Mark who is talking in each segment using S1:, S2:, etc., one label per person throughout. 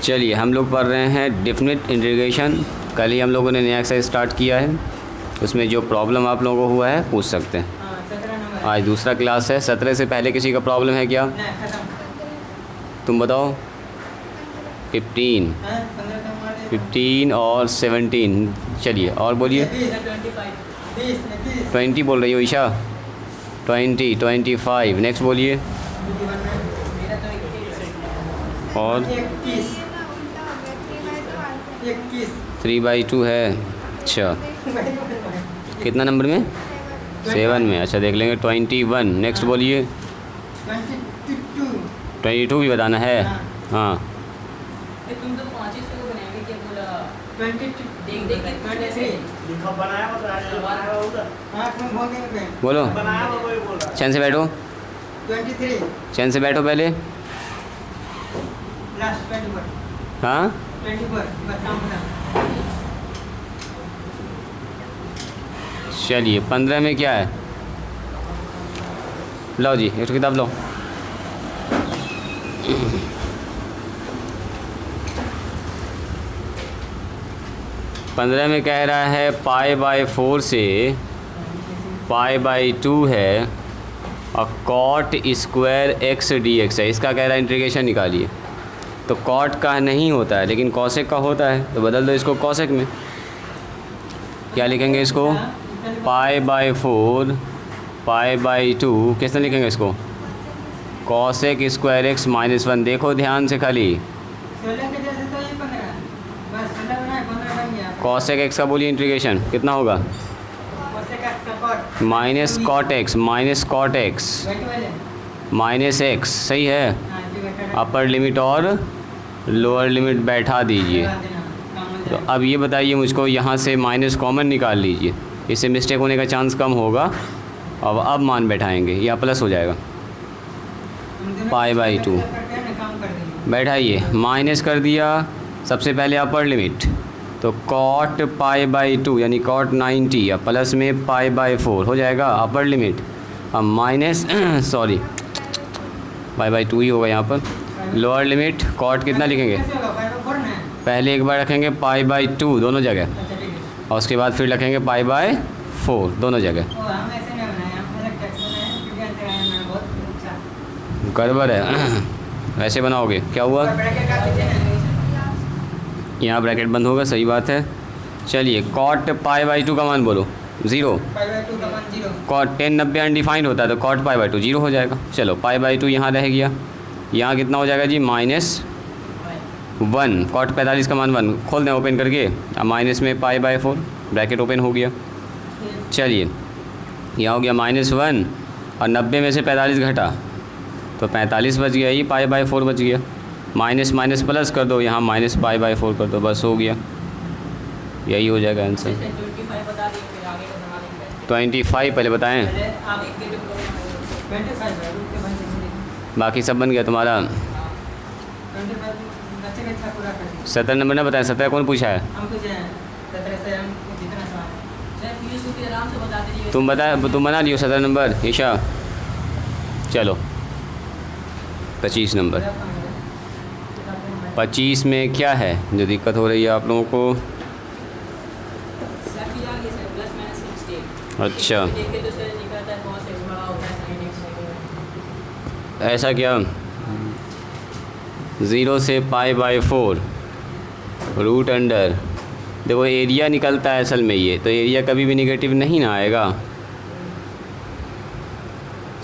S1: चलिए हम लोग पढ़ रहे हैं डेफिनेट इंटीग्रेशन। कल ही हम लोगों ने नया एक्सरसाइज स्टार्ट किया है, उसमें जो प्रॉब्लम आप लोगों को हुआ है पूछ सकते हैं। आज दूसरा क्लास है। 17 से पहले किसी का प्रॉब्लम है क्या? तुम बताओ। 15 और 17। चलिए और बोलिए। 20 बोल रही हो ईशा? 20, 25। नेक्स्ट बोलिए। और 3/2 है। अच्छा, कितना नंबर में? 7 में। अच्छा देख लेंगे। 21। नेक्स्ट बोलिए। 22 भी बताना है। हाँ बोलो। चैन से बैठो।
S2: 23।
S1: चैन से बैठो पहले। हाँ
S2: 24।
S1: चलिए 15 में क्या है? लो जी एक किताब लो। पंद्रह में कह रहा है π/4 से π/2 है और cot स्क्वायर x dx है। इसका कह रहा है इंटीग्रेशन निकालिए। तो cot का नहीं होता है लेकिन cosec का होता है, तो बदल दो इसको cosec में। क्या लिखेंगे इसको? π/4 π/2 किसने लिखेंगे इसको? cosec square x -1। देखो ध्यान से खाली। cosec x का बोलिए इंटीग्रेशन कितना होगा? Minus cot X minus X. सही है। अपर लिमिट और लोअर लिमिट बैठा दीजिए। तो अब ये बताइए मुझको, यहाँ से माइनस कॉमन निकाल लीजिए, इससे मिस्टेक होने का चांस कम होगा। अब मान बैठाएंगे, या प्लस हो जाएगा। π/2 बैठाइए, माइनस कर दिया सबसे पहले अपर लिमिट, तो cot π/2 यानी cot 90 या प्लस में π/4 हो जाएगा अपर लिमिट। अब माइनस सॉरी π/2 ही होगा यहाँ पर। लोअर लिमिट cot कितना लिखेंगे? पहले एक बार रखेंगे π/2 दोनों जगह, और उसके बाद फिर रखेंगे π/4 दोनों जगह। गड़बड़ है, ऐसे बनाओगे क्या हुआ? यहाँ ब्रैकेट बंद होगा, सही बात है। चलिए cot π/2 का मान बोलो 0। cot 10 90 अनडिफाइंड होता है, तो cot π/2 0 हो जाएगा। चलो π/2 यहाँ रह गया। यहाँ कितना हो जाएगा जी? -1। cot 45 का मान 1। खोल दें ओपन करके। अब माइनस में π/4 ब्रैकेट ओपन हो गया। चलिए यहाँ हो गया -1 और 90 में से 45 घटा तो 45 बच गया, ये π/4 बच गया। माइनस माइनस प्लस कर दो, यहाँ माइनस π/4 कर दो, बस हो गया। यही हो जाएगा आंसर। 25 पहले बताएं, बाकी सब बन गया तुम्हारा। 17 नंबर ना बताएं। 17 कौन पूछा है? तुम बना लियो 17 नंबर ईशा। चलो 25 नंबर। 25 में क्या है जो दिक्कत हो रही है आप लोगों को? अच्छा ऐसा क्या? 0 से π/4 रूट अंडर। देखो एरिया निकलता है असल में ये, तो एरिया कभी भी नेगेटिव नहीं ना आएगा।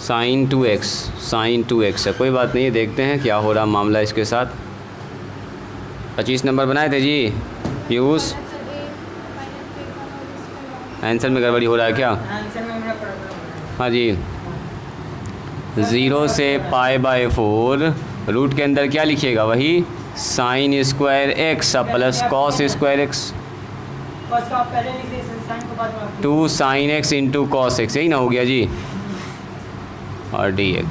S1: sin 2x है। कोई बात नहीं, देखते हैं क्या हो रहा मामला इसके साथ। 25 नंबर बनाए थे जी पीयूष। आंसर में गड़बड़ी हो रहा है क्या? हाँ जी। 0 से π/4 रूट के अंदर क्या लिखिएगा? वही sin square x plus cos square x। 2 sin x into cos x, यही ना हो गया जी। और dx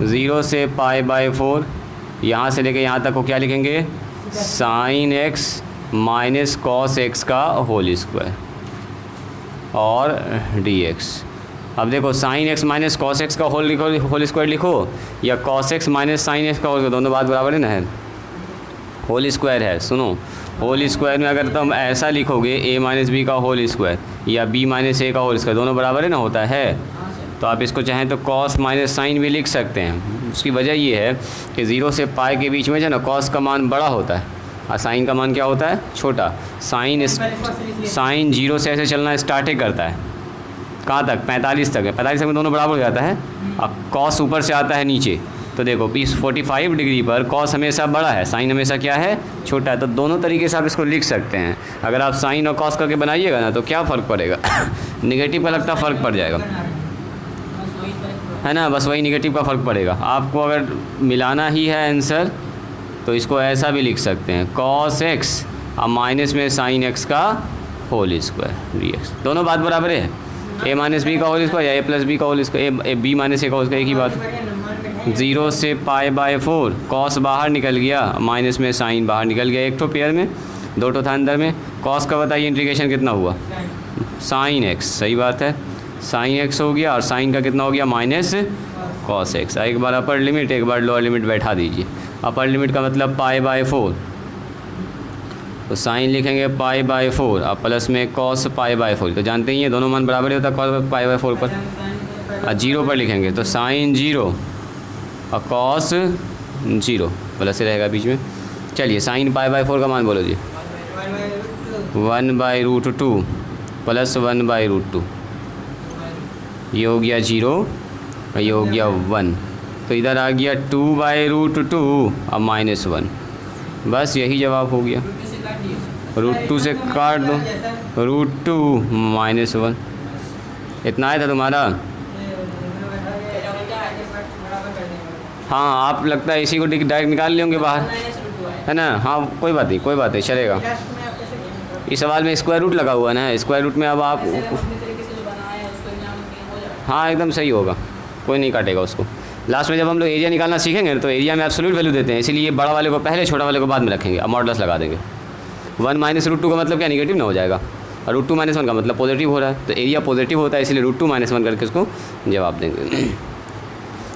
S1: 0 से π/4 यहाँ से लेके यहाँ तक को क्या लिखेंगे? sin x minus cos x का होल स्क्वायर और dx। अब देखो sine x minus cos x का होल स्क्वायर लिखो या cos x minus sine x का होल, दोनों बात बराबर है ना है। होल स्क्वायर है, सुनो, होल स्क्वायर में अगर तुम ऐसा लिखोगे a माइनस बी का होल स्क्वायर या b माइनस ए का होल स्क्वायर, दोनों बराबर है ना, होता है। तो आप इसको चाहें तो कॉस माइनस साइन भी लिख सकते हैं। उसकी वजह ये है कि 0 से पाई के बीच में जो है ना कॉस का मान बड़ा होता है और साइन का मान क्या होता है, छोटा। साइन 0 से ऐसे चलना स्टार्ट करता है, कहाँ तक, 45 तक है। 45 तक में दोनों बराबर हो जाता है। अब कॉस ऊपर से आता है नीचे, तो देखो 45 डिग्री पर कॉस हमेशा बड़ा है, साइन हमेशा क्या है, छोटा है। तो दोनों तरीके से आप इसको लिख सकते हैं। अगर आप साइन और कॉस करके बनाइएगा ना तो क्या फ़र्क पड़ेगा निगेटिव का लगता फ़र्क पड़ जाएगा, है ना, बस वही निगेटिव का फ़र्क पड़ेगा। आपको अगर मिलाना ही है आंसर तो इसको ऐसा भी लिख सकते हैं, कॉस एक्स और माइनस में साइन एक्स का होल स्क्वायर डी एक्स। दोनों बात बराबर है, ए माइनस बी का होल स्क्वायर या ए प्लस बी का होल स्क्वायर, बी माइनस ए का होल स्क्वायर, एक ही बात। 0 से पाई बाय 4 कॉस बाहर निकल गया, माइनस में साइन बाहर निकल गया, एक तो पेयर में, दो तो था अंदर में। कॉस का बताइए इंटीग्रेशन कितना हुआ, साइन एक्स, सही बात है, साइन एक्स हो गया और साइन का कितना हो गया, माइनस कॉस एक्स। एक बार अपर लिमिट एक बार लोअर लिमिट बैठा दीजिए। अपर लिमिट का मतलब पाई बाय 4, तो साइन लिखेंगे पाई बाय 4 और प्लस में कॉस पाई बाय 4, तो जानते ही हैं दोनों मान बराबर ही होता है कॉस पाई बाय 4 पर। और 0 पर लिखेंगे तो साइन 0 और कॉस 0 प्लस से रहेगा बीच में। चलिए साइन पाई बाय 4 का मान बोलो जी, 1/√2 प्लस 1/√2, ये हो गया 0 और ये हो गया 1, तो इधर आ गया 2/√2 और -1, बस यही जवाब हो गया। √2 से काट दो, √2 -1, इतना आया था तुम्हारा। हाँ आप लगता है इसी को डायरेक्ट निकाल लेंगे बाहर, है ना। हाँ कोई बात नहीं, कोई बात नहीं, चलेगा। इस सवाल में स्क्वायर रूट लगा हुआ है ना, स्क्वायर रूट में अब आप, हाँ एकदम सही होगा, कोई नहीं काटेगा उसको। लास्ट में जब हम लोग एरिया निकालना सीखेंगे तो एरिया में एब्सोल्यूट वैल्यू देते हैं, इसीलिए बड़ा वाले को पहले छोटा वाले को बाद में रखेंगे, अब मॉडुलस लगा देंगे। 1 - √2 का मतलब क्या, निगेटिव ना हो जाएगा, और √2 - 1 का मतलब पॉजिटिव हो रहा है, तो एरिया पॉजिटिव होता है, इसलिए √2 - 1 करके उसको जवाब देंगे।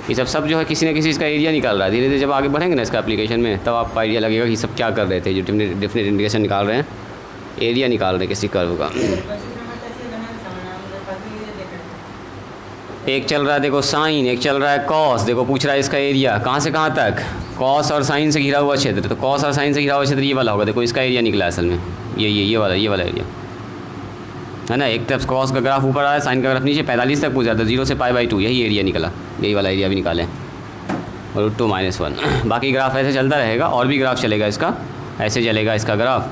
S1: ये सब जो है किसी न किसी इसका एरिया निकाल रहा है। धीरे धीरे जब आगे बढ़ेंगे ना इसका एप्लीकेशन में, तब आपको आइडिया लगेगा कि सब क्या कर रहे थे। जो डिफरेंट इंटीग्रेशन निकाल रहे हैं, एरिया निकाल रहे हैं किसी कर्व का। एक चल रहा है देखो साइन, एक चल रहा है कॉस। देखो पूछ रहा है इसका एरिया कहाँ से कहाँ तक, कॉस और साइन से घिरा हुआ क्षेत्र, तो कॉस और साइन से घिरा हुआ क्षेत्र ये वाला होगा। देखो इसका एरिया निकला असल में ये वाला एरिया है ना। एक तरफ कॉस का ग्राफ ऊपर आया, साइन का ग्राफ नीचे, 45 तक पूछ रहा था, 0 से π/2, यही एरिया निकला, यही वाला एरिया भी निकालें, और √2 - 1। बाकी ग्राफ ऐसे चलता रहेगा, और भी ग्राफ चलेगा इसका, ऐसे चलेगा इसका ग्राफ।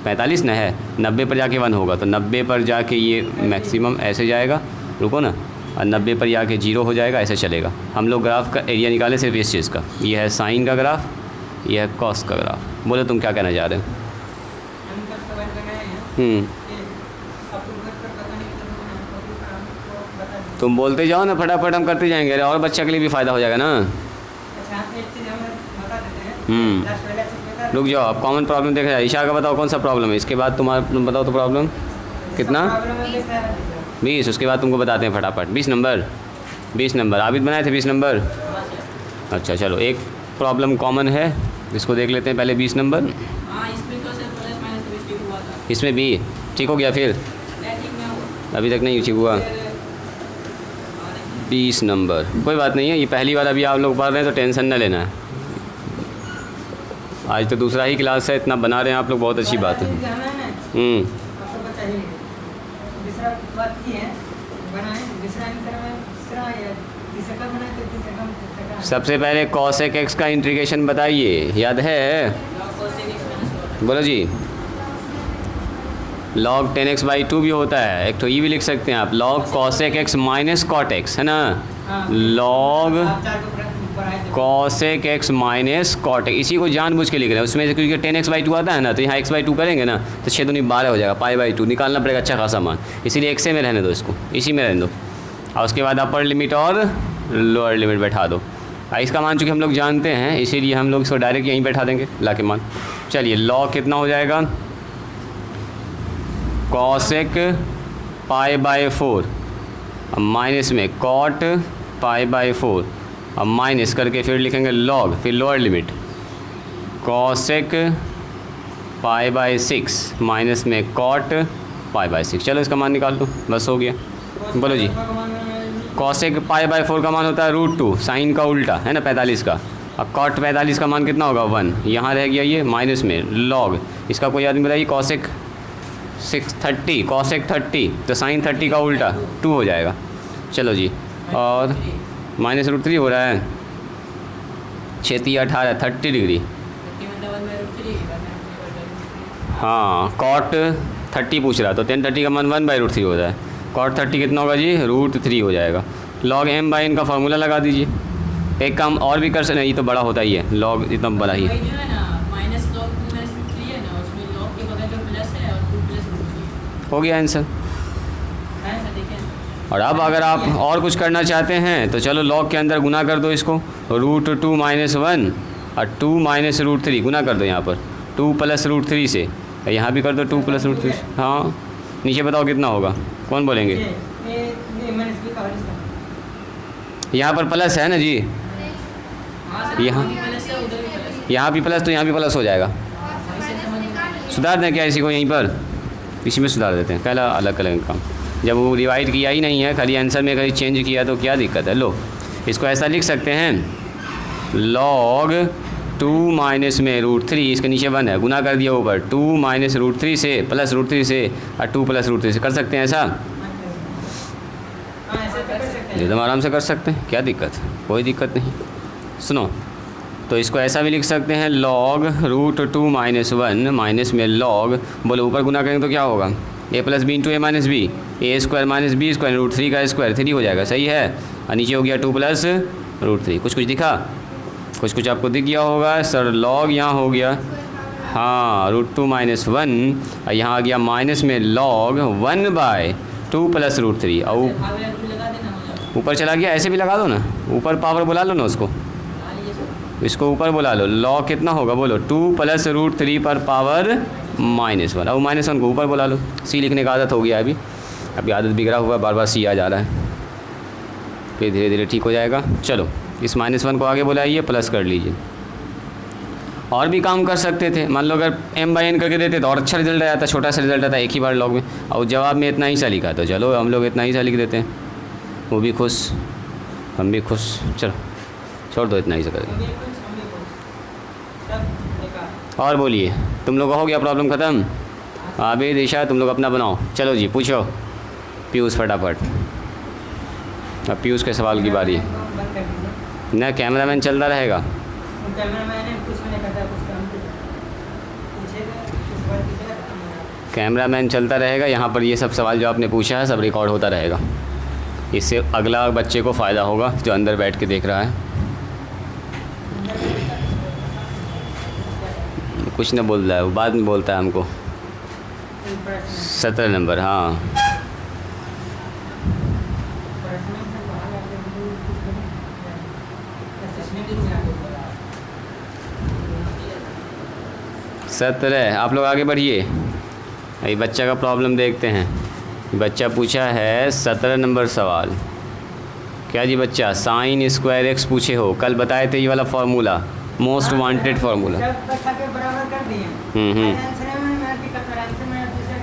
S1: 45 ना है, 90 पर जाके 1 होगा, तो 90 पर जाके ये मैक्सिमम ऐसे जाएगा, रुको ना, और 90 पर जाके 0 हो जाएगा, ऐसे चलेगा। हम लोग ग्राफ का एरिया निकाले सिर्फ इस चीज़ का। ये है साइन का ग्राफ, ये है कॉस का ग्राफ। बोलो तुम क्या कहना चाह रहे हो। तुम बोलते जाओ ना, फटाफट हम करते जाएंगे, अरे और बच्चा के लिए भी फ़ायदा हो जाएगा ना। रुक जाओ, आप कॉमन प्रॉब्लम देख रहे हैं। ईशा का बताओ कौन सा प्रॉब्लम है, इसके बाद तुम बताओ तो प्रॉब्लम कितना, 20। उसके बाद तुमको बताते हैं फटाफट। 20 नंबर आबिद बनाए थे, 20 नंबर। अच्छा चलो, एक प्रॉब्लम कॉमन है, इसको देख लेते हैं पहले। 20 नंबर इसमें भी ठीक हो गया, फिर अभी तक नहीं ठीक हुआ। 20 नंबर कोई बात नहीं है, ये पहली बार अभी आप लोग पढ़ रहे हैं तो टेंशन न लेना है। आज तो दूसरा ही क्लास है, इतना बना रहे हैं आप लोग, बहुत अच्छी बात है। सबसे पहले कॉसेक एक्स का इंटीग्रेशन बताइए, याद है, बोलो जी। log 10x/2 भी होता है, एक तो ये भी लिख सकते हैं आप, log cosec x minus cot x, है ना, log cosec x minus cot x, इसी को जानबूझ के लिख रहे हैं। उसमें क्योंकि 10x/2 आता है ना, तो यहाँ x/2 करेंगे ना तो 6 दूनी 12 हो जाएगा, π/2 निकालना पड़ेगा अच्छा खासा मान, इसीलिए x में रहने दो, इसको इसी में रहने दो। और उसके बाद अपर लिमिट और लोअर लिमिट बैठा दो। इसका मान चूँकि हम लोग जानते हैं, इसीलिए हम लोग इसको डायरेक्ट यहीं बैठा देंगे ला के मान। चलिए log कितना हो जाएगा, कॉसेक π/4 अब माइनस में कॉट π/4 अब माइनस करके फिर लिखेंगे लॉग, फिर lower limit cosec pi by 6 minus में कॉट पाई बाई 6। चलो इसका मान निकाल लो, बस हो गया। बोलो जी। कॉसेक पाई बाई 4 का मान होता है √2, साइन का उल्टा है ना 45 का। अब कॉट 45 का मान कितना होगा 1, यहाँ रह गया ये माइनस में लॉग। इसका कोई आदमी बताइए कॉसेक 630, कॉसेक 30 तो साइन 30 का उल्टा 2 हो जाएगा। चलो जी, और माइनस √3 हो रहा है 6 18 30 डिग्री। हाँ कॉट 30 पूछ रहा तो 1030 का मान 1/√3 हो जाए। कॉट 30 कितना होगा जी √3 हो जाएगा। लॉग m बाई n का फार्मूला लगा दीजिए। एक काम और भी कर सकते, ये तो बड़ा होता ही है, लॉग इतना बड़ा ही हो गया आंसर। और अब अगर आप और कुछ करना चाहते हैं तो चलो लॉग के अंदर गुना कर दो इसको, √2 - 1 और 2 - √3 गुना कर दो यहाँ पर 2 + √3 से, यहाँ भी कर दो 2 + √3। हाँ नीचे बताओ कितना होगा, कौन बोलेंगे? यहाँ पर प्लस है ना जी, यहाँ भी प्लस तो यहाँ भी प्लस हो जाएगा। सुधार दें क्या इसी को, यहीं पर इसी में सुधार देते हैं, पहला अलग करेंगे काम। जब वो डिवाइड किया ही नहीं है, खाली आंसर में कहीं चेंज किया तो क्या दिक्कत है। लो इसको ऐसा लिख सकते हैं, लॉग 2 माइनस में √3, इसके नीचे 1 है, गुना कर दिया ऊपर 2 - √3 से प्लस √3 से और 2 + √3 से। कर सकते हैं ऐसा, एकदम आराम से कर सकते हैं, क्या दिक्कत है, कोई दिक्कत नहीं। सुनो तो इसको ऐसा भी लिख सकते हैं, लॉग √2 - 1 माइनस में लॉग, बोलो ऊपर गुना करेंगे तो क्या होगा a + b × a - b, a² - b² √3 का स्क्वायर 3 हो जाएगा, सही है। और नीचे हो गया 2 + √3। कुछ दिखा, कुछ आपको दिख गया होगा सर। लॉग यहाँ हो गया हाँ √2 - 1 और यहाँ आ गया माइनस में लॉग 1/2 + √3 और ऊपर चला गया। ऐसे भी लगा दो ना, ऊपर पावर बुला लो ना उसको, इसको ऊपर बुला लो। लॉग कितना होगा बोलो 2 + √3 पर पावर -1 और -1 को ऊपर बुला लो। सी लिखने का आदत हो गया अभी आदत बिगड़ा हुआ, बार बार सी आ जा रहा है, फिर धीरे धीरे ठीक हो जाएगा। चलो इस -1 को आगे बुलाइए, प्लस कर लीजिए। और भी काम कर सकते थे, मान लो अगर m/n करके देते तो और अच्छा रिजल्ट आया था, छोटा सा रिजल्ट आता एक ही बार लॉग में, और जवाब में इतना ही सा लिखा तो चलो हम लोग इतना ही सा लिख देते हैं, वो भी खुश हम भी खुश। चलो छोड़ दो, इतना ही सा करेंगे। और बोलिए, तुम लोग हो गया प्रॉब्लम ख़त्म? आबिद ईशा तुम लोग अपना बनाओ। चलो जी पूछो पीयूष फटाफट। अब पीयूष के सवाल की बारी है ना, कैमरामैन चलता रहेगा। कैमरामैन चलता रहेगा, यहाँ पर ये सब सवाल जो आपने पूछा है सब रिकॉर्ड होता रहेगा, इससे अगला बच्चे को फ़ायदा होगा जो अंदर बैठ के देख रहा है। कुछ न बोल रहा है वो, बाद में बोलता है हमको। 17 नंबर हाँ। सत्रह। आप लोग आगे बढ़िए, अभी बच्चा का प्रॉब्लम देखते हैं। बच्चा पूछा है 17 नंबर सवाल। क्या जी बच्चा, साइन स्क्वायर x पूछे हो, कल बताए थे ये वाला फार्मूला, मोस्ट वांटेड फार्मूला।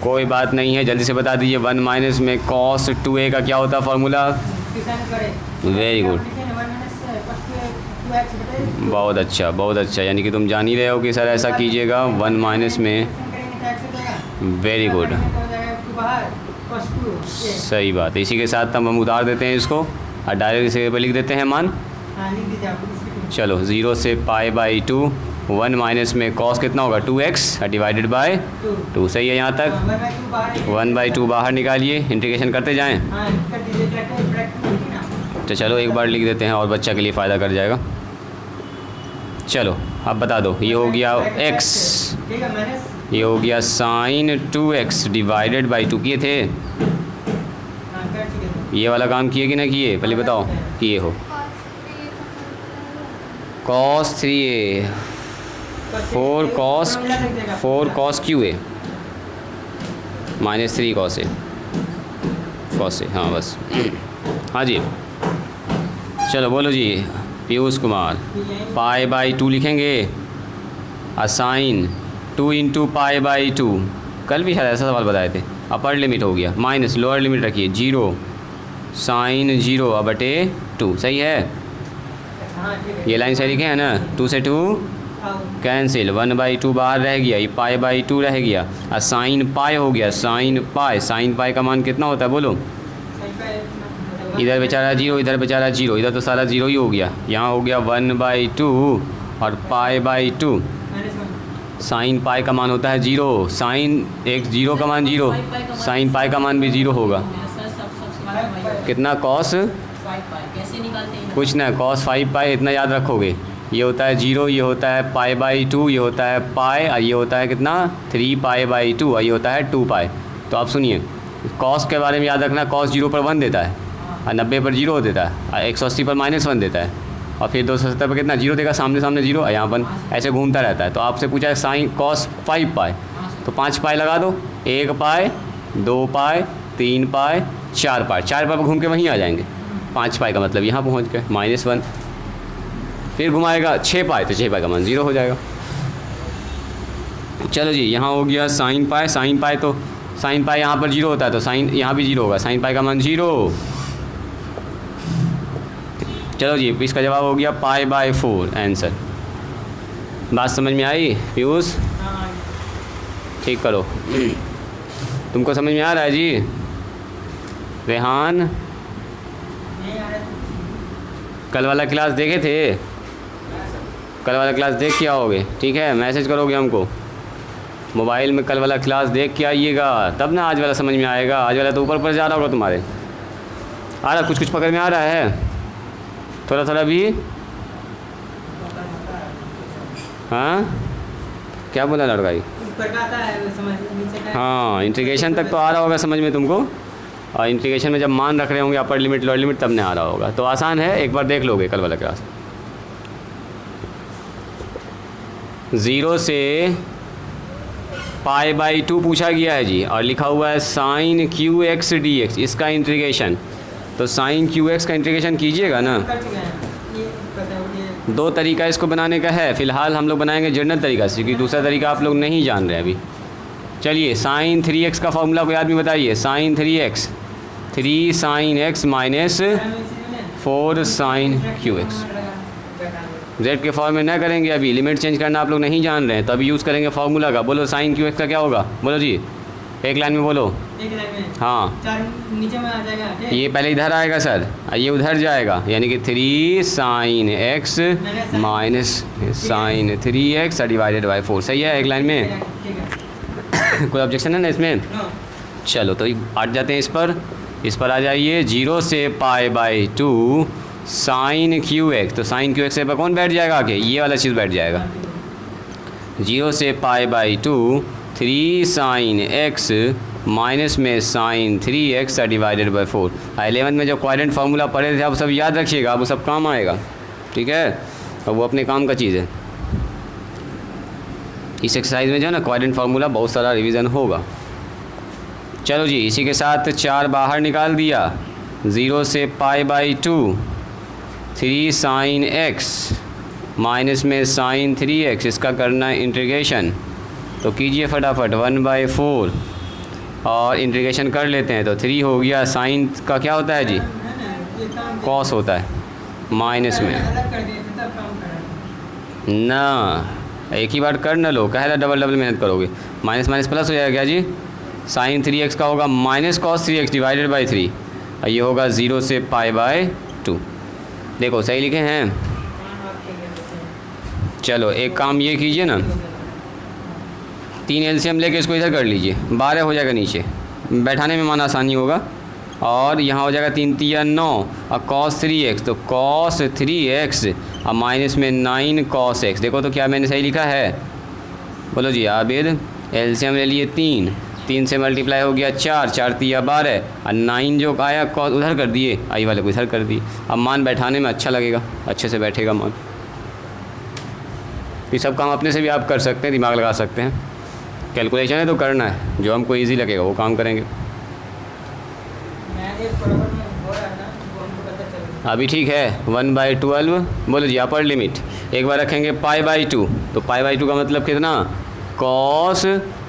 S1: कोई बात नहीं है, जल्दी से बता दीजिए। 1 माइनस में cos 2a का क्या होता है फार्मूला? वेरी गुड, बहुत अच्छा बहुत अच्छा, यानी कि तुम जान ही रहे हो कि सर ऐसा कीजिएगा 1 माइनस में। वेरी गुड, सही बात है। इसी के साथ हम उतार देते हैं इसको और डायरेक्ट इसे पर लिख देते हैं मान। चलो 0 से π/2, 1 माइनस में cos कितना होगा 2x डिवाइडेड बाय 2, सही है यहाँ तक। 1/2 बाहर निकालिए, इंटीग्रेशन करते जाएं। तो चलो एक बार लिख देते हैं और बच्चा के लिए फ़ायदा कर जाएगा। चलो अब बता दो, ये हो गया x, ये हो गया साइन 2x डिवाइडेड बाई 2 किए थे। ये वाला काम किए कि ना किए, पहले बताओ। किए हो। cos 3a 4 cos QA -3 cos A, हाँ बस। हाँ जी चलो बोलो जी पीयूष कुमार। π/2 लिखेंगे, असाइन 2 इंटू पाई बाई 2, कल भी शायद ऐसा सवाल बताए थे। अपर लिमिट हो गया माइनस लोअर लिमिट रखिए 0 साइन 0 अब बटे 2, सही है। ये लाइन सही लिखे है ना, 2 से 2 कैंसिल, 1/2 बाहर रह गया, ये पाई बाई 2 रह गया और साइन पाई हो गया, साइन पाई का मान कितना होता है बोलो। इधर बेचारा 0 इधर बेचारा 0, इधर तो सारा 0 ही हो गया, यहाँ हो गया 1/2 और पाई बाई 2। साइन पाई का मान होता है 0, साइन एक 0 का मान 0, साइन पाई का मान भी 0 होगा। कितना कॉस कुछ ना, कॉस 5 पाई इतना याद रखोगे। ये होता है 0, ये होता है पाई बाई 2, ये होता है पाई और ये होता है कितना 3 पाई बाई 2 और ये होता है 2 पाई। तो आप सुनिए, कॉस के बारे में याद रखना, कॉस 0 पर 1 देता है और 90 पर 0 देता है और 180 पर -1 देता है और फिर 270 पर कितना 0 देगा, सामने 0 और यहाँ पर ऐसे घूमता रहता है। तो आपसे पूछा है साइन कॉस 5 पाई, तो 5 पाई लगा दो, 1 पाई 2 पाई 3 पाई 4 पाई, 4 पाई पर घूम के वहीं आ जाएंगे। 5 पाई का मतलब यहाँ पहुँच गए -1, फिर घुमाएगा 6 पाई तो 6 पाई का मान 0 हो जाएगा। चलो जी, यहाँ हो गया साइन पाई तो साइन पाई यहाँ पर 0 होता है तो साइन यहाँ भी 0 होगा, साइन पाई का मान 0। चलो जी, इसका जवाब हो गया पाई बाई 4 आंसर। बात समझ में आई पीयूष? ठीक करो। तुमको समझ में आ रहा है जी? रेहान कल वाला क्लास देखे थे? कल वाला क्लास देख के आओगे, ठीक है? मैसेज करोगे हमको मोबाइल में, कल वाला क्लास देख के आइएगा तब ना आज वाला समझ में आएगा। आज वाला तो ऊपर जा रहा होगा तुम्हारे। आ रहा कुछ पकड़ में आ रहा है, थोड़ा भी? हाँ क्या बोला लड़का? हाँ, इंटीग्रेशन तक तो आ रहा होगा समझ में तुमको, और इंटीग्रेशन में जब मान रख रहे होंगे अपर लिमिट लोअर लिमिट तब नहीं आ रहा होगा। तो आसान है, एक बार देख लोगे कल वाला क्लास। 0 से पाई बाई 2 पूछा गया है जी, और लिखा हुआ है साइन QX DX, इसका इंटीग्रेशन। तो साइन QX का इंटीग्रेशन कीजिएगा ना। 2 तरीका इसको बनाने का है, फ़िलहाल हम लोग बनाएंगे जनरल तरीका से, क्योंकि दूसरा तरीका आप लोग नहीं जान रहे अभी। चलिए, साइन 3x का फॉर्मूला कोई आदमी बताइए। Sine 3x, 3 sine x minus 4 sine QX। Z के फॉर्म में ना करेंगे, अभी लिमिट चेंज करना आप लोग नहीं जान रहे हैं, तो अभी यूज़ करेंगे फार्मूला का। बोलो साइन QX का क्या होगा, बोलो जी, एक लाइन में बोलो।
S2: एक लाइन में
S1: हाँ,
S2: 4 नीचे में आ जाएगा,
S1: ये पहले इधर आएगा सर, ये उधर जाएगा, यानी कि 3 sine x minus sine 3x divided by 4। सही है एक लाइन में? कोई ऑब्जेक्शन है ना इसमें? चलो तो हट जाते हैं इस पर आ जाइए। 0 से पाई बाई 2 साइन QX, तो साइन QX से पर कौन बैठ जाएगा आगे? ये वाला चीज़ बैठ जाएगा। 0 से pi by 2 3 sine x minus में sine 3x divided by 4। 11th में जो क्वाड्रेंट फार्मूला पढ़े थे आप सब याद रखिएगा, वो सब काम आएगा, ठीक है? और वो अपने काम का चीज़ है। इस एक्सरसाइज में जो है ना क्वाड्रेंट फार्मूला बहुत सारा रिवीजन होगा। चलो जी, इसी के साथ 4 बाहर निकाल दिया। 0 से pi by 2 3 sine x minus में साइन 3x, इसका करना है इंटीग्रेशन। तो कीजिए फटाफट, 1/4 और इंटीग्रेशन कर लेते हैं। तो 3 हो गया, साइन का क्या होता है जी? कॉस होता है, माइनस में ना, एक ही बार कर न लो, कह रहा डबल मेहनत करोगे। माइनस माइनस प्लस हो जाएगा क्या जी? साइन 3x का होगा minus cos 3x divided by 3, और ये होगा 0 से पाई बाई 2। देखो सही लिखे हैं? चलो एक काम ये कीजिए ना, 3 LCM लेके इसको इधर कर लीजिए, 12 हो जाएगा नीचे, बैठाने में मान आसानी होगा। और यहाँ हो जाएगा 3 3 9 और cos 3x, तो cos 3x और माइनस में 9 cos x। देखो तो क्या मैंने सही लिखा है, बोलो जी आबिद। LCM ले लिए 3 से मल्टीप्लाई हो गया 4 3 12 और 9 जो आया cos उधर कर दिए, आई वाले को इधर कर दिए। अब मान बैठाने में अच्छा लगेगा, अच्छे से बैठेगा मान। ये सब काम अपने से भी आप कर सकते हैं, दिमाग लगा सकते हैं। कैलकुलेशन है तो करना है, जो हमको इजी लगेगा वो काम करेंगे। अभी ठीक है, 1/12 बोलो जी अपर लिमिट। एक बार रखेंगे पाई बाई 2, तो पाई बाई 2 का मतलब कितना? कॉस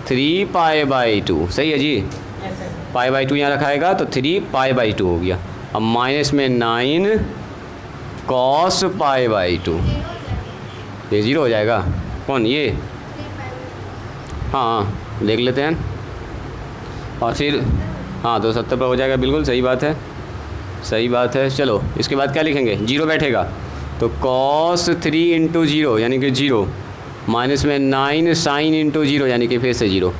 S1: 3 पाई बाई 2, सही है जी।
S2: ऐसा
S1: पाई बाई 2 यहाँ रखाएगा तो 3 पाई बाई 2 हो गया। अब माइनस में 9 कॉस पाई बाई 2, ये 0 हो जाएगा। कौन ये? हाँ देख लेते हैं। और फिर हाँ 270 पर हो जाएगा, बिल्कुल सही बात है, सही बात है। चलो इसके बाद क्या लिखेंगे? 0 बैठेगा तो कॉस 3 इंटू 0 यानी कि 0, माइनस में 9 साइन इंटू 0 यानी कि फिर से 0।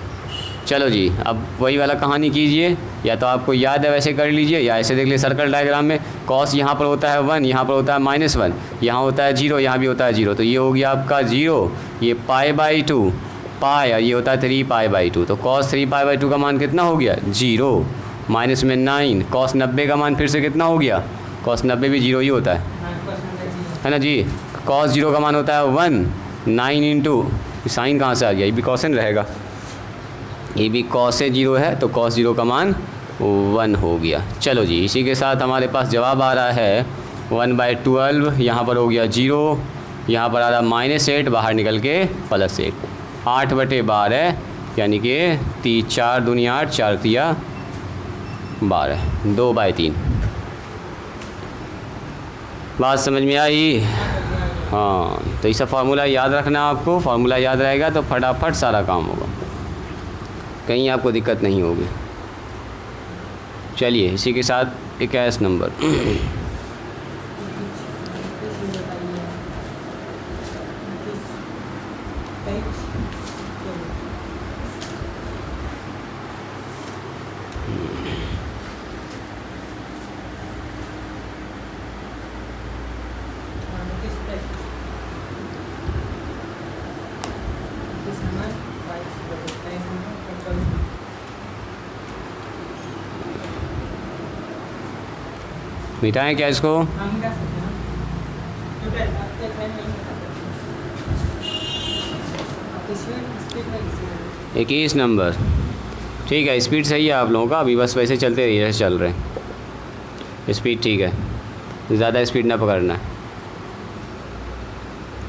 S1: चलो जी, अब वही वाला कहानी कीजिए, या तो आपको याद है वैसे कर लीजिए, या ऐसे देख लीजिए सर्कल डायग्राम में कॉस यहाँ पर होता है 1, यहाँ पर होता है -1, यहाँ होता है 0, यहाँ भी होता है 0, तो ये हो गया आपका 0, ये पाई बाई 2 पाई, और ये होता है 3 पाई बाई 2, तो कॉस 3 पाई बाई 2 का मान कितना हो गया? 0, माइनस में 9 कॉस 90 का मान फिर से कितना हो गया? कॉस 90 भी 0 ही होता है ना जी। कॉस 0 का मान होता है 1, 9 इंटू साइन कहाँ से आ गया? ये भी कॉसन रहेगा, ये भी कॉस से 0 है तो कॉस 0 का मान 1 हो गया। चलो जी, इसी के साथ हमारे पास जवाब आ रहा है 1/12, यहाँ पर हो गया 0, यहाँ पर आ रहा -8, बाहर निकल के +8, 8/12 यानी कि 4 दूनी 8, 4 तिया 12, 2/3। बात समझ में आई? हाँ, तो ऐसा फार्मूला याद रखना आपको, फार्मूला याद रहेगा तो फटाफट सारा काम होगा, कहीं आपको दिक्कत नहीं होगी। चलिए इसी के साथ 21 नंबर मिटाएं क्या इसको?
S2: हम कर सकते हैं टोटल आपके टाइम में
S1: 21 नंबर, ठीक है। स्पीड सही है आप लोगों का, अभी बस वैसे चलते रहिए, जैसे चल रहे हैं, स्पीड ठीक है, ज़्यादा स्पीड ना पकड़ना है,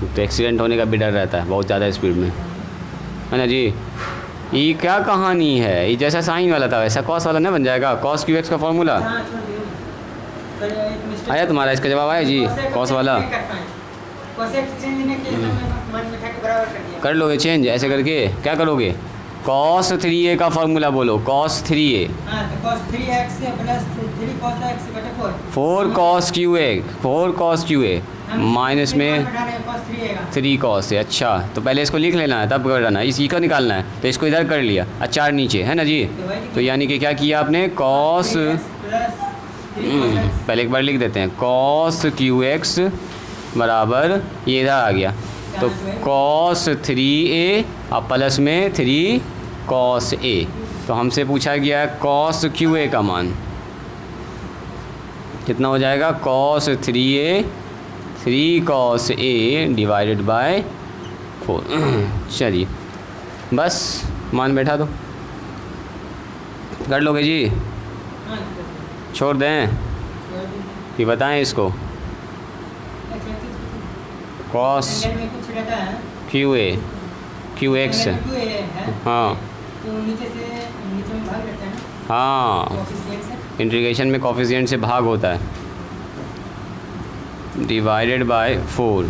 S1: तो एक्सीडेंट होने का भी डर रहता है बहुत ज़्यादा स्पीड में, है ना जी। ये क्या कहानी है? ये जैसा साइन वाला था वैसा कॉस वाला नहीं बन जाएगा? कॉस क्यू एक्स का फॉर्मूला आया तुम्हारा? इसका जवाब आया जी, कॉस वाला कर लोगे चेंज ऐसे करके? क्या करोगे? cos 3a का फॉर्मूला बोलो, cos 3a, 4 cos QA minus में 3 cos है। अच्छा, तो पहले इसको लिख लेना है, तब करना है, इसी का निकालना है, तो इसको इधर कर लिया, 4 नीचे, है ना जी। तो यानी कि क्या किया आपने? cos पहले एक बार लिख देते हैं, cos QX बराबर, ये इधर आ गया, तो cos 3a और प्लस में 3 cos a, तो हमसे पूछा गया है cos QA का मान कितना हो जाएगा? cos 3a 3 cos a divided by 4। चलिए बस मान बैठा दो, कर लोगे जी? छोड़ दें कि बताएं इसको? cos QA QX, हाँ हाँ, इंटीग्रेशन में कोफिशिएंट से भाग होता है, डिवाइडेड बाय 4।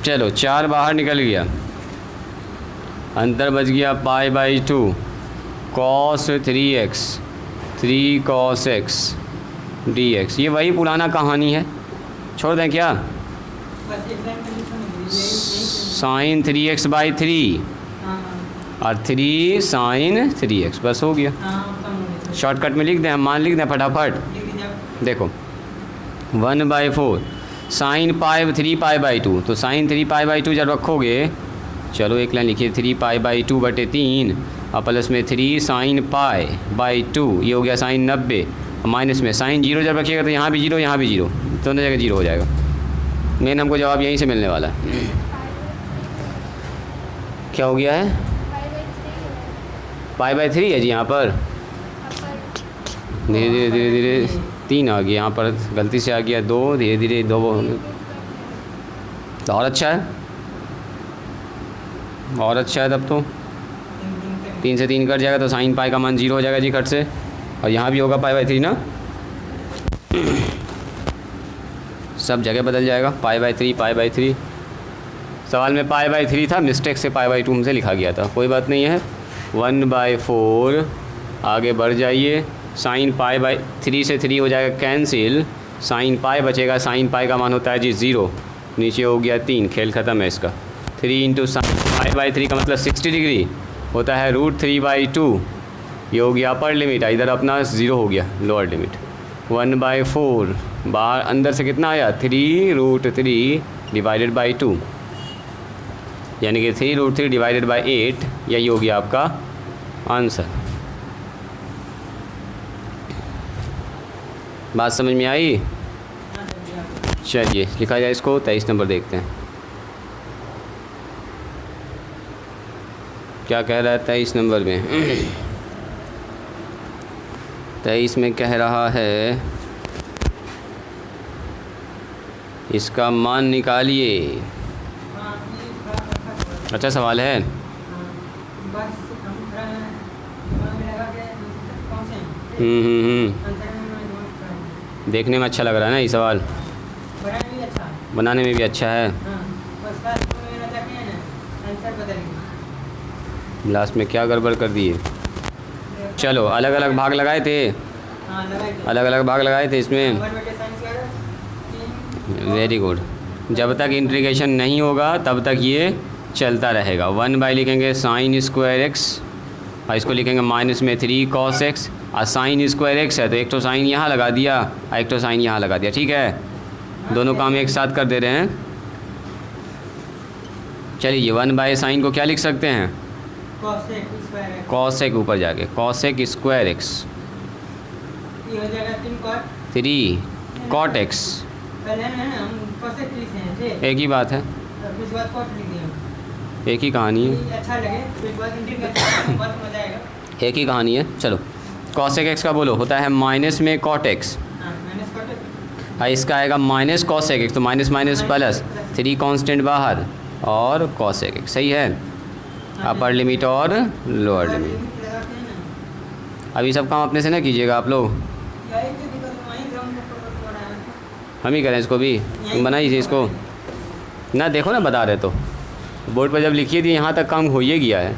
S1: चलो 4 बाहर निकल गया, अंतर बच गया π/2 cos 3x 3 cos x dx। ये वही पुराना कहानी है, छोड़ दें क्या? साइन 3x/3 और 3 साइन 3x, बस हो गया। शॉर्टकट में लिख दें, हम मान लिख दें फटाफट। देखो 1/4 साइन 3π/2, तो साइन 3π/2 जब रखोगे, चलो एक लाइन लिखिए, 3π/2/3 और प्लस में 3 साइन π/2, ये हो गया साइन 90, माइनस में साइन 0 जब रखिएगा तो यहाँ भी 0 यहाँ भी 0, दोनों जगह 0 हो जाएगा। मेन हमको जवाब यहीं से मिलने वाला है। क्या हो गया है? π/3 है जी, यहाँ पर धीरे धीरे धीरे धीरे 3 आ गया, यहाँ पर गलती से आ गया 2, धीरे धीरे 2, तो और अच्छा है। और अच्छा है तब तो।
S2: 3
S1: 3 से 3 कट जाएगा तो साइन पाई का मान 0 हो जाएगा जी कट से, और यहाँ भी होगा पाई बाई 3 ना, सब जगह बदल जाएगा। पाई बाई 3 पाई बाई 3, सवाल में पाई बाई 3 था, मिस्टेक से पाई बाई 2 हमसे लिखा गया था, कोई बात नहीं है। 1/4 आगे बढ़ जाइए, साइन पाई बाई 3 से 3 हो जाएगा कैंसिल, साइन पाई बचेगा, साइन पाई का मान होता है जी 0, नीचे हो गया 3, खेल ख़त्म है इसका। 3 इंटू साइन पाई बाई 3 का मतलब 60 डिग्री होता है √3/2, ये हो गया अपर लिमिट, इधर अपना 0 हो गया लोअर लिमिट। 1/4 बाहर अंदर से कितना आया 3√3 डिवाइडेड बाई 2, यानी कि 3√3 डिवाइडेड बाई 8, यही हो गया आपका आंसर। बात समझ में आई? चलिए लिखा जाए इसको, 23 नंबर देखते हैं क्या कह रहा है 23 नंबर में। 23 में कह रहा है इसका मान निकालिए। अच्छा सवाल है। देखने में अच्छा लग रहा है ना ये सवाल, बनाने में भी अच्छा है। लास्ट में क्या गड़बड़ कर दिए। चलो अलग अलग भाग लगाए थे, अलग अलग भाग लगाए थे इसमें, वेरी गुड। जब तक इंटीग्रेशन नहीं होगा तब तक ये चलता रहेगा। 1 लिखेंगे साइन स्क्वायर एक्स, और इसको लिखेंगे माइनस में 3 cos x, और साइन स्क्वायर एक्स है तो एक तो साइन यहाँ लगा दिया और एक तो साइन यहाँ लगा दिया, ठीक है, दोनों काम एक साथ कर दे रहे हैं। चलिए 1 साइन को क्या लिख सकते हैं, cos x, ऊपर जाके cos x square x, 3 cot x, एक ही बात है, एक ही कहानी है, एक ही कहानी है। चलो cos x का बोलो, होता है माइनस में cot x, और इसका आएगा माइनस cos x, तो माइनस माइनस प्लस, 3 कांस्टेंट बाहर और cos x, सही है, अपर लिमिट और लोअर लिमिट। अभी सब काम अपने से ना कीजिएगा आप लोग, हम ही करें इसको भी, तुम बनाइए इसको ना, देखो ना बता रहे तो बोर्ड पर जब लिखिए थी यहाँ तक काम हो ही गया है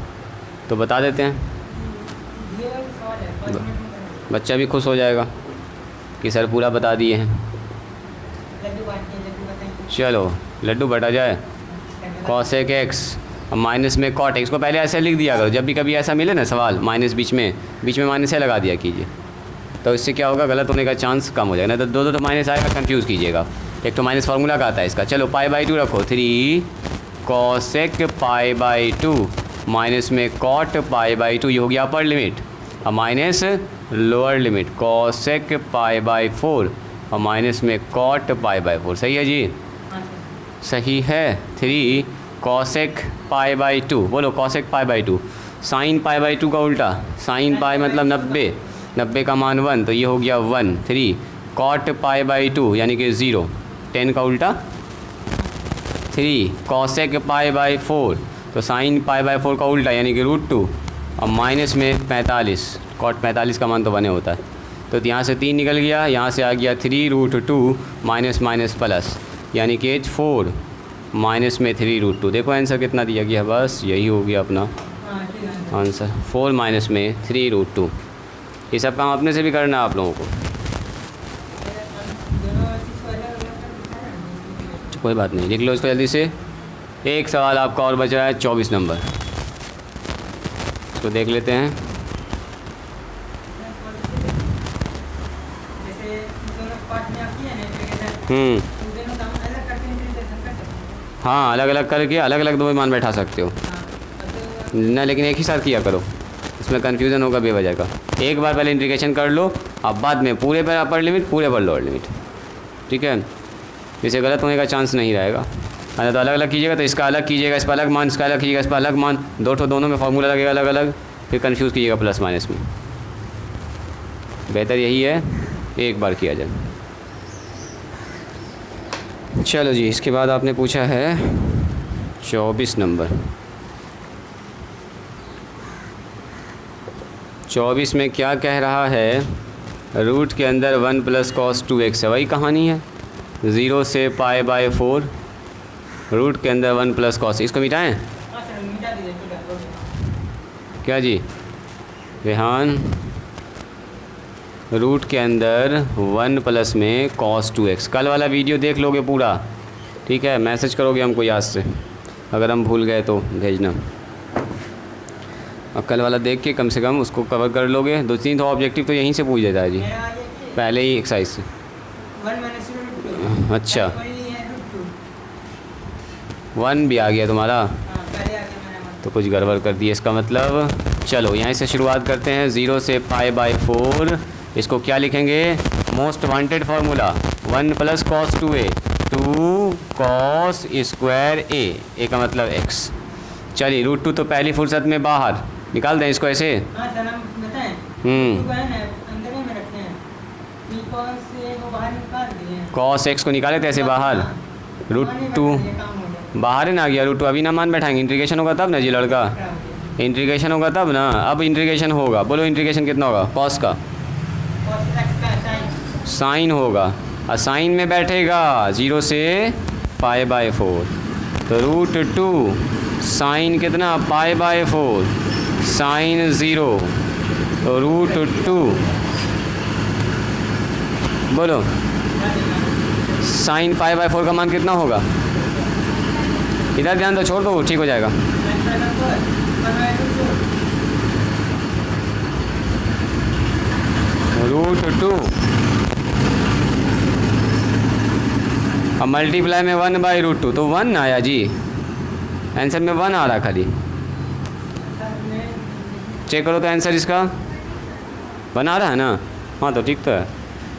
S1: तो बता देते हैं, बच्चा भी खुश हो जाएगा कि सर पूरा बता दिए हैं। चलो लड्डू बटा जाए, cos x और माइनस में cot x को पहले ऐसे लिख दिया करो, जब भी कभी ऐसा मिले ना सवाल माइनस बीच में माइनस से लगा दिया कीजिए, तो इससे क्या होगा गलत होने का चांस कम हो जाएगा, नहीं तो दो माइनस आएगा कंफ्यूज कीजिएगा। एक तो माइनस फार्मूला का आता है इसका। चलो π/2 रखो, 3 cos x π/2 माइनस में cot π/2, ये हो गया अपर लिमिट, और minus lower limit cos x π/4 और माइनस में cot π/4, सही है जी, सही है। 3 cos x π/2, बोलो cos x π/2, साइन π/2 का उल्टा, साइन पाई मतलब 90 का मान 1, तो ये हो गया 1। 3 cot π/2 यानी कि 0, 10 का उल्टा 3 cos x π/4, तो साइन π/4 का उल्टा यानी कि √2, और माइनस में 45, cot 45 का मान तो 1 होता है, तो यहाँ से 3 निकल गया, यहाँ से आ गया 3√2 माइनस माइनस प्लस, यानी कि 4 माइनस में 3√2। देखो आंसर कितना दिया गया, बस यही हो गया अपना आंसर, 4 माइनस में 3√2। ये सब काम अपने से भी करना है आप लोगों को, कोई बात नहीं, लिख लो इसको जल्दी से। एक सवाल आपका और बच रहा है 24 नंबर, इसको देख लेते हैं। हाँ अलग अलग करके अलग अलग दो मान बैठा सकते हो ना, लेकिन एक ही साथ किया करो, इसमें कन्फ्यूज़न होगा बेवजह का। एक बार पहले इंटीग्रेशन कर लो, अब बाद में पूरे पर अपर लिमिट पूरे पर लोअर लिमिट, ठीक है, इसे गलत होने का चांस नहीं रहेगा। अरे तो अलग अलग कीजिएगा, तो इसका अलग कीजिएगा, इस पर अलग मान, इसका अलग कीजिएगा, इस पर अलग मान, दोनों में फार्मूला लगेगा अलग अलग, फिर कंफ्यूज कीजिएगा प्लस माइनस में। बेहतर यही है एक बार किया जाए। चलो जी, इसके बाद आपने पूछा है 24 नंबर। 24 में क्या कह रहा है, रूट के अंदर 1 प्लस कॉस 2x है, वही कहानी है। 0 से π/4 रूट के अंदर 1 प्लस कॉस, इसको मिटाएं
S2: हाँ सर मिटा दीजिए तो कर दोगे।
S1: क्या जी रेहान, रूट के अंदर 1 प्लस में कॉस 2x। कल वाला वीडियो देख लोगे पूरा, ठीक है, मैसेज करोगे हमको याद से, अगर हम भूल गए तो भेजना। और कल वाला देख के कम से कम उसको कवर कर लोगे। 2-3 तो ऑब्जेक्टिव तो यहीं से पूछ देता है जी,
S2: मेरा आ गया कि
S1: पहले ही एक्सरसाइज से।
S2: 1 माइनस रूट 2।
S1: अच्छा
S2: वही है रूट 2।
S1: 1 भी आ गया तुम्हारा,
S2: हाँ पहले आ गया मेरा
S1: तो कुछ गड़बड़ कर दिया इसका मतलब। चलो यहाँ से शुरुआत करते हैं। 0 से π/4, इसको क्या लिखेंगे, most wanted formula 1 plus cos 2a, 2 cos square a का मतलब x। चलिए रूट 2 तो पहली फुर्सत में बाहर निकाल दें इसको ऐसे।
S2: हाँ सर हम बताएं।
S1: हम्म।
S2: तो है ना अंदर में रखते हैं, p cos से वो बाहर निकाल दिए हैं।
S1: कॉस x को निकाले थे ऐसे बाहर, रूट 2 बाहर है ना गया, रूट 2 अभी ना मान बैठाएंगे, इंटीग्रेशन होगा तब ना जी लड़का, इंटीग्रेशन होगा तब ना। अब इंटीग्रेशन होगा, बोलो इंटीग्रेशन कितना होगा, कॉस का साइन होगा, और साइन में बैठेगा 0 से π/4, तो रूट 2 साइन कितना π/4 साइन 0, तो रूट 2 बोलो साइन π/4 का मान कितना होगा, इधर ध्यान दो, छोड़ दो ठीक हो जाएगा। रूट 2 अब मल्टीप्लाई में 1/√2, तो 1 आया जी, आंसर में 1 आ रहा खाली, चेक करो तो आंसर इसका 1 आ रहा है ना। हाँ तो ठीक तो है,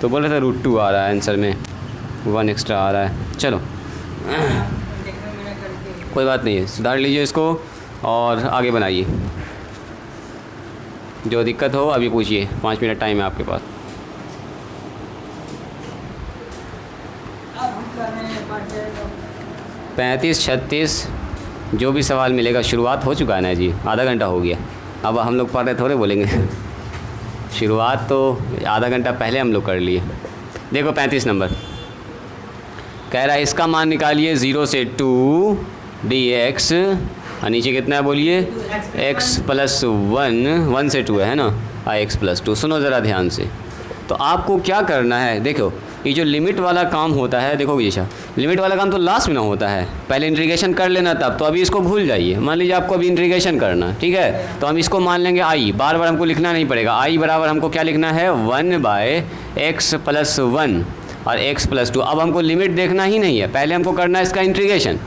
S1: तो बोल रहे थे रूट 2 आ रहा है, आंसर में 1 एक्स्ट्रा आ रहा है। चलो कोई बात नहीं है, सुधार लीजिए इसको और आगे बनाइए। जो दिक्कत हो अभी पूछिए, 5 मिनट टाइम है आपके पास।
S2: अब हम कर रहे हैं पार्ट
S1: 35, 36 जो भी सवाल मिलेगा, शुरुआत हो चुका है ना जी, आधा घंटा हो गया। अब हम लोग पढ़ रहे थोड़े बोलेंगे, शुरुआत तो आधा घंटा पहले हम लोग कर लिए। देखो 35 नंबर कह रहा है इसका मान निकालिए 0 से 2 dx, और नीचे कितना है बोलिए, x प्लस 1 से 2 है ना, x प्लस 2। सुनो ज़रा ध्यान से, तो आपको क्या करना है, देखो ये जो लिमिट वाला काम होता है, देखो जैसा लिमिट वाला काम तो लास्ट में ना होता है, पहले इंटीग्रेशन कर लेना तब। तो अभी इसको भूल जाइए, मान लीजिए आपको अभी इंटीग्रेशन करना, ठीक है, तो हम इसको मान लेंगे i, बार बार हमको लिखना नहीं पड़ेगा। i बराबर हमको क्या लिखना है, 1/x प्लस 1 और x प्लस 2। अब हमको लिमिट देखना ही नहीं है, पहले हमको करना है इसका इंटीग्रेशन,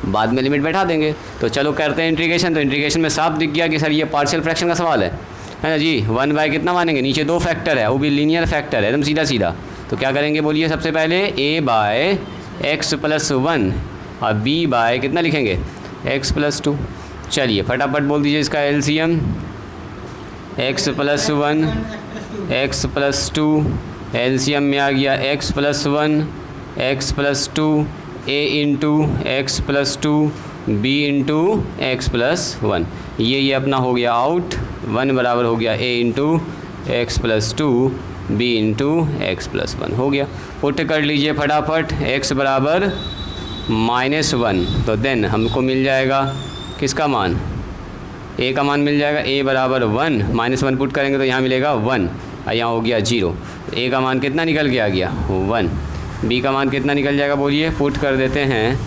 S1: बाद में लिमिट बैठा देंगे। तो चलो करते हैं इंटीग्रेशन। तो इंटीग्रेशन में साफ दिख गया कि सर ये पार्शियल फ्रैक्शन का सवाल है ना जी। 1 कितना मानेंगे, नीचे 2 फैक्टर है, वो भी लीनियर फैक्टर है, एकदम सीधा सीधा। तो क्या करेंगे बोलिए, सबसे पहले a/x प्लस 1 और b/ कितना लिखेंगे, x प्लस 2। चलिए फटाफट बोल दीजिए इसका LCM, x plus 1 x plus 2, LCM में आ गया x plus 1 x plus 2 a into x plus 2 b into x plus 1। ये अपना हो गया आउट, 1 बराबर हो गया a into x plus 2 b into x plus 1 हो गया। पुट कर लीजिए फटाफट, x बराबर -1, तो देन हमको मिल जाएगा किसका मान, a का मान मिल जाएगा, a बराबर 1, -1 पुट करेंगे तो यहाँ मिलेगा 1 और यहाँ हो गया 0। a का मान कितना निकल के आ गया 1, b का मान कितना निकल जाएगा बोलिए, पुट कर देते हैं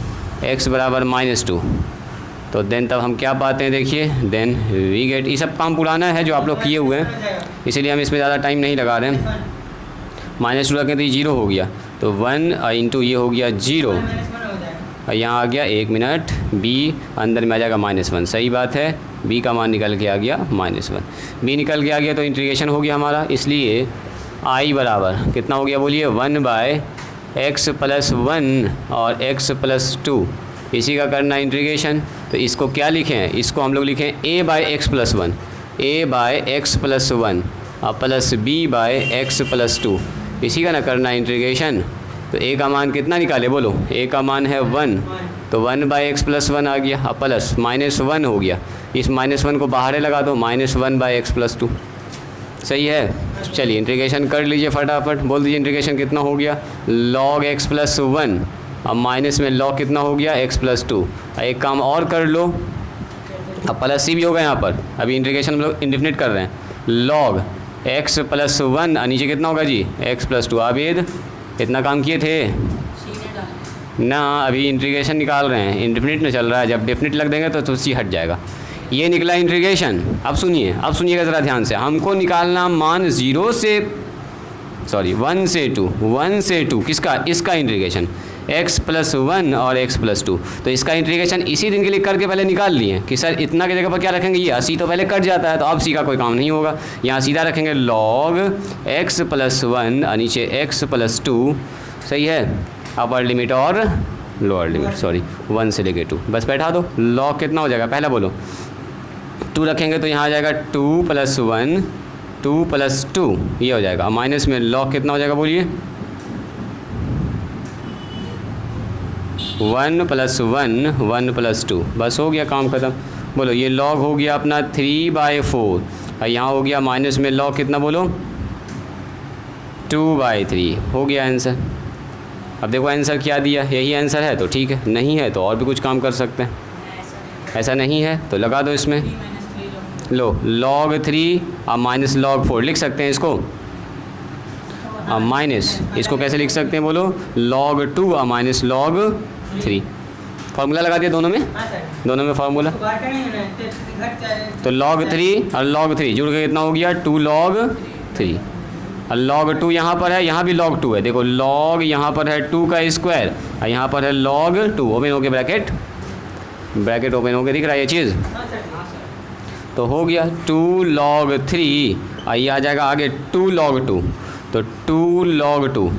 S1: x बराबर -2। तो देन तब हम क्या पाते हैं, देखिए देन वी गेट, ये सब काम पुराना है जो आप लोग किए हुए हैं, इसीलिए हम इसमें ज़्यादा टाइम नहीं लगा रहे हैं। -2 रखें तो ये 0 हो गया, तो 1 इंटू ये हो गया 0 और यहाँ आ गया 1 मिनट, b अंदर में आ जाएगा -1, सही बात है, b का मान निकल के आ गया -1, b निकल के आ गया तो इंटीग्रेशन हो गया हमारा। इसलिए i बराबर कितना हो गया बोलिए, 1/x प्लस 1 और x प्लस 2, इसी का करना इंटीग्रेशन। तो इसको क्या लिखें, इसको हम लोग लिखें a/x प्लस 1, a/x प्लस 1 और प्लस b/x प्लस 2, इसी का ना करना इंटीग्रेशन। तो a का मान कितना निकाले बोलो, a का मान है 1, तो 1/x प्लस 1 आ गया और प्लस -1 हो गया, इस -1 को बाहर लगा दो, -1/x प्लस 2। सही है। चलिए इंटीग्रेशन कर लीजिए फटाफट, बोल दीजिए इंटीग्रेशन कितना हो गया, log x प्लस 1, अब माइनस में log कितना हो गया x प्लस 2। एक काम और कर लो, अब प्लस सी भी होगा यहाँ पर, अभी इंटीग्रेशन हम लोग इंडेफिनिट कर रहे हैं। log x प्लस 1 और नीचे कितना होगा जी x प्लस 2। आबिद इतना काम किए थे ना, अभी इंटीग्रेशन निकाल रहे हैं, इंडेफिनिट में चल रहा है, जब डेफिनिट लग देंगे तो सी हट जाएगा। ये निकला इंटीग्रेशन। अब सुनिएगा ज़रा ध्यान से, हमको निकालना मान 1 से 2 किसका, इसका इंटीग्रेशन x प्लस 1 और x प्लस 2। तो इसका इंटीग्रेशन इसी दिन के लिए करके पहले निकाल लिए कि सर इतना की जगह पर क्या रखेंगे, ये सी तो पहले कट जाता है, तो अब सी का कोई काम नहीं होगा, यहाँ सीधा रखेंगे log x प्लस 1 और नीचे x प्लस 2। सही है, अपर लिमिट और लोअर लिमिट, 1 से लेके 2, बस बैठा दो। log कितना हो जाएगा, पहला बोलो 2 रखेंगे तो यहाँ आ जाएगा 2 प्लस 1, 2 प्लस 2 ये हो जाएगा। माइनस में log कितना हो जाएगा बोलिए, 1 प्लस 1, 1 प्लस 2, बस हो गया काम ख़त्म। बोलो ये log हो गया अपना 3/4 और यहाँ हो गया माइनस में log कितना बोलो 2/3, हो गया आंसर। अब देखो आंसर क्या दिया, यही आंसर है तो ठीक है, नहीं है तो और भी कुछ काम कर सकते हैं। ऐसा नहीं है तो लगा दो इसमें, लो log 3 और माइनस log 4 लिख सकते हैं इसको, और माइनस इसको कैसे लिख सकते हैं बोलो, log 2 और माइनस log 3। फार्मूला लगा दिया दोनों में फार्मूला, तो log 3 और log 3 जुड़ के कितना हो गया 2 log 3, और log 2 यहाँ पर है, यहाँ भी log 2 है। देखो log यहाँ पर है 2 का स्क्वायर और यहाँ पर है log 2, ओपन हो गया ब्रैकेट ओपन हो गया, दिख रहा है ये चीज़, तो हो गया 2 log 3 और ये आ जाएगा आगे 2 log 2, तो 2 log 2,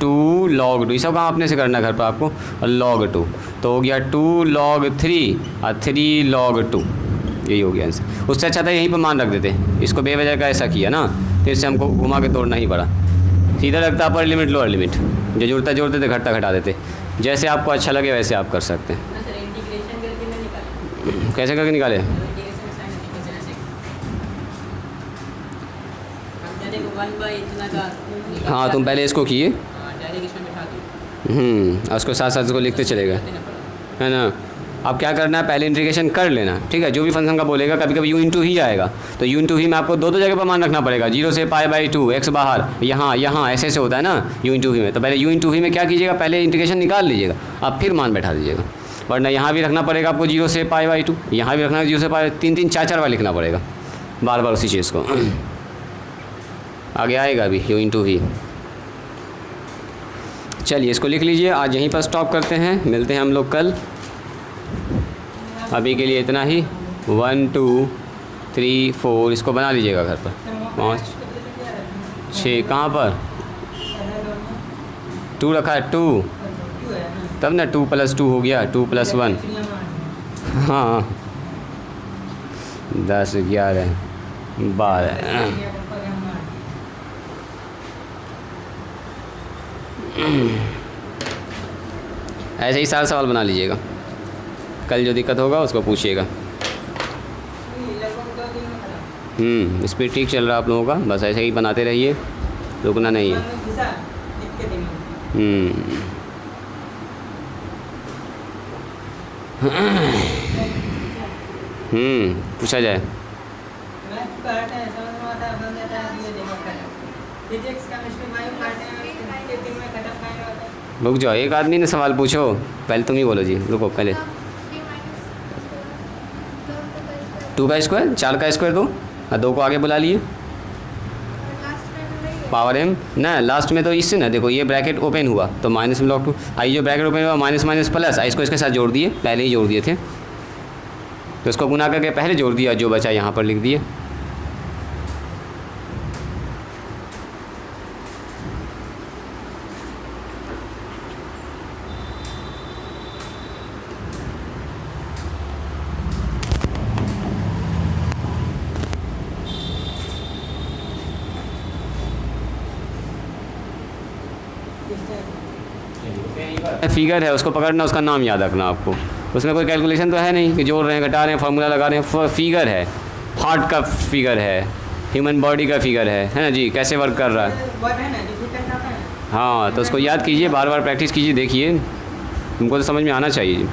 S1: 2 log 2, ये सब काम अपने से करना घर पर आपको, और log 2 तो हो गया 2 log 3 और 3 log 2, यही हो गया आंसर। उससे अच्छा था यहीं पर मान रख देते, इसको बेवजह का ऐसा किया ना, फिर से हमको घुमा के तोड़ना ही पड़ा। सीधा रखता अपर लिमिट लोअर लिमिट, जो जोड़ते थे घटता घटा देते, जैसे आपको अच्छा लगे वैसे आप कर सकते हैं। कैसे करके निकाले, हाँ तुम पहले इसको किए, उसको साथ साथ इसको लिखते चलेगा, है ना। अब क्या करना है, पहले इंटीग्रेशन कर लेना, ठीक है। जो भी फंक्शन का बोलेगा कभी कभी u ही आएगा, तो u में आपको दो जगह पर मान रखना पड़ेगा, 0 से π/2 x बाहर, यहाँ ऐसे होता है ना u में। तो पहले u में क्या कीजिएगा, पहले इंटीग्रेशन निकाल लीजिएगा, अब फिर मान बैठा दीजिएगा, वरना यहाँ भी रखना पड़ेगा आपको 0 से π/2, यहाँ भी रखना 0 से π, 3 4 बार लिखना पड़ेगा बार उसी चीज़ को। आगे आएगा अभी u। चलिए इसको लिख लीजिए, आज यहीं पर स्टॉप करते हैं, मिलते हैं हम लोग कल। अभी के लिए इतना ही, 1 2 3 4 इसको बना लीजिएगा घर पर, 5 6 कहाँ पर 2 रखा है, 2 तब ना 2 + 2 हो गया, 2 + 1, हाँ 10 11 12। ऐसे ही सारा सवाल बना लीजिएगा, कल जो दिक्कत होगा उसको पूछिएगा। स्पीड ठीक चल रहा है आप लोगों का, बस ऐसे ही बनाते रहिए, रुकना नहीं है। पूछा जाए, रुक जाओ, एक आदमी ने सवाल पूछो, पहले तुम ही बोलो जी, रुको पहले। 2 का स्क्वायर, 4 का स्क्वायर 2 और 2 को आगे बुला लिए, पावर m ना, लास्ट में तो इससे ना, देखो ये ब्रैकेट ओपन हुआ तो माइनस में log 2, आई जो ब्रैकेट ओपन हुआ माइनस माइनस प्लस, इसको इसके साथ जोड़ दिए, पहले ही जोड़ दिए थे, तो इसको गुना करके पहले जोड़ दिया, जो बचा यहाँ पर लिख दिए। फिगर है उसको पकड़ना, उसका नाम याद रखना आपको, उसमें कोई कैलकुलेशन तो है नहीं कि जोड़ रहे हैं घटा रहे हैं फार्मूला लगा रहे हैं, फिगर है, हार्ट का फिगर है, ह्यूमन बॉडी का फिगर है ना जी, कैसे वर्क कर रहा है।
S2: वर्ड है ना जो भीतर जाता है।
S1: हाँ तो उसको याद कीजिए, बार बार प्रैक्टिस कीजिए, देखिए तुमको तो समझ में आना चाहिए।